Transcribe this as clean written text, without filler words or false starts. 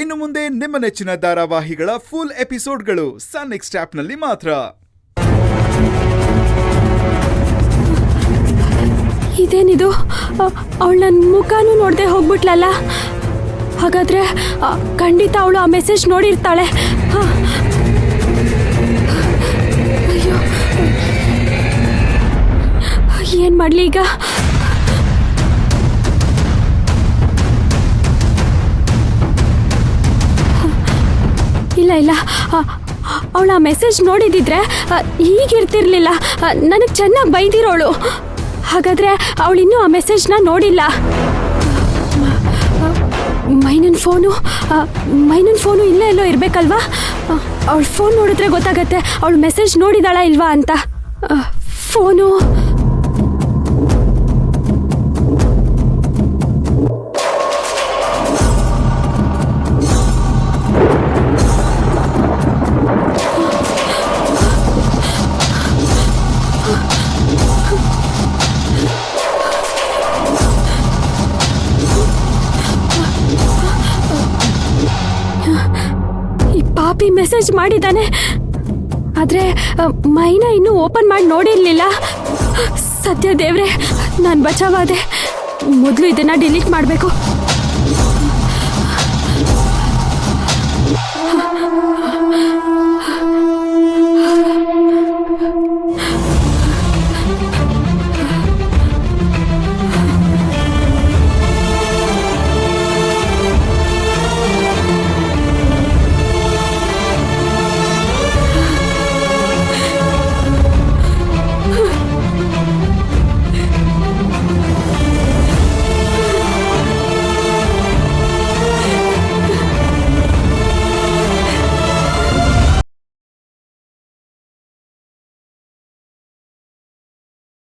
ಇನ್ನು ಮುಂದೆ ನಿಮ್ಮ ನೆಚ್ಚಿನ ಧಾರಾವಾಹಿಗಳ ಫುಲ್ ಎಪಿಸೋಡ್ಗಳು ಸನ್ ನೆಕ್ಸ್ಟ್ ಆಪ್ನಲ್ಲಿ ಮಾತ್ರ. ಇದೇನಿದು, ಅವಳು ನನ್ನ ಮುಖನೂ ನೋಡದೆ ಹೋಗ್ಬಿಟ್ಲಲ್ಲ. ಹಾಗಾದ್ರೆ ಖಂಡಿತ ಅವಳು ಆ ಮೆಸೇಜ್ ನೋಡಿರ್ತಾಳೆ. ಅಯ್ಯೋ, ಏನ್ ಮಾಡ್ಲಿ ಈಗ? ಇಲ್ಲ ಇಲ್ಲ, ಅವಳು ಆ ಮೆಸೇಜ್ ನೋಡಿದಿದ್ರೆ ಹೀಗಿರ್ತಿರ್ಲಿಲ್ಲ. ನನಗೆ ಚೆನ್ನಾಗಿ ಬೈದಿರೋಳು. ಹಾಗಾದ್ರೆ ಅವಳಿನ್ನೂ ಆ ಮೆಸೇಜ್ನ ನೋಡಿಲ್ಲ. ಮೈನನ್ ಫೋನು ಇಲ್ಲೇ ಎಲ್ಲೋ ಇರಬೇಕಲ್ವಾ? ಅವಳು ಫೋನ್ ನೋಡಿದ್ರೆ ಗೊತ್ತಾಗತ್ತೆ ಅವಳು ಮೆಸೇಜ್ ನೋಡಿದಾಳ ಇಲ್ವಾ ಅಂತ. ಫೋನು ಮೆಸೇಜ್ ಮಾಡಿದ್ದಾನೆ. ಆದ್ರೆ ಮೈನಾ ಇನ್ನೂ ಓಪನ್ ಮಾಡಿ ನೋಡಿರ್ಲಿಲ್ಲ. ಸದ್ಯ ದೇವ್ರೆ, ನಾನು ಬಚಾವಾದೆ. ಮೊದಲು ಇದನ್ನ ಡಿಲೀಟ್ ಮಾಡಬೇಕು.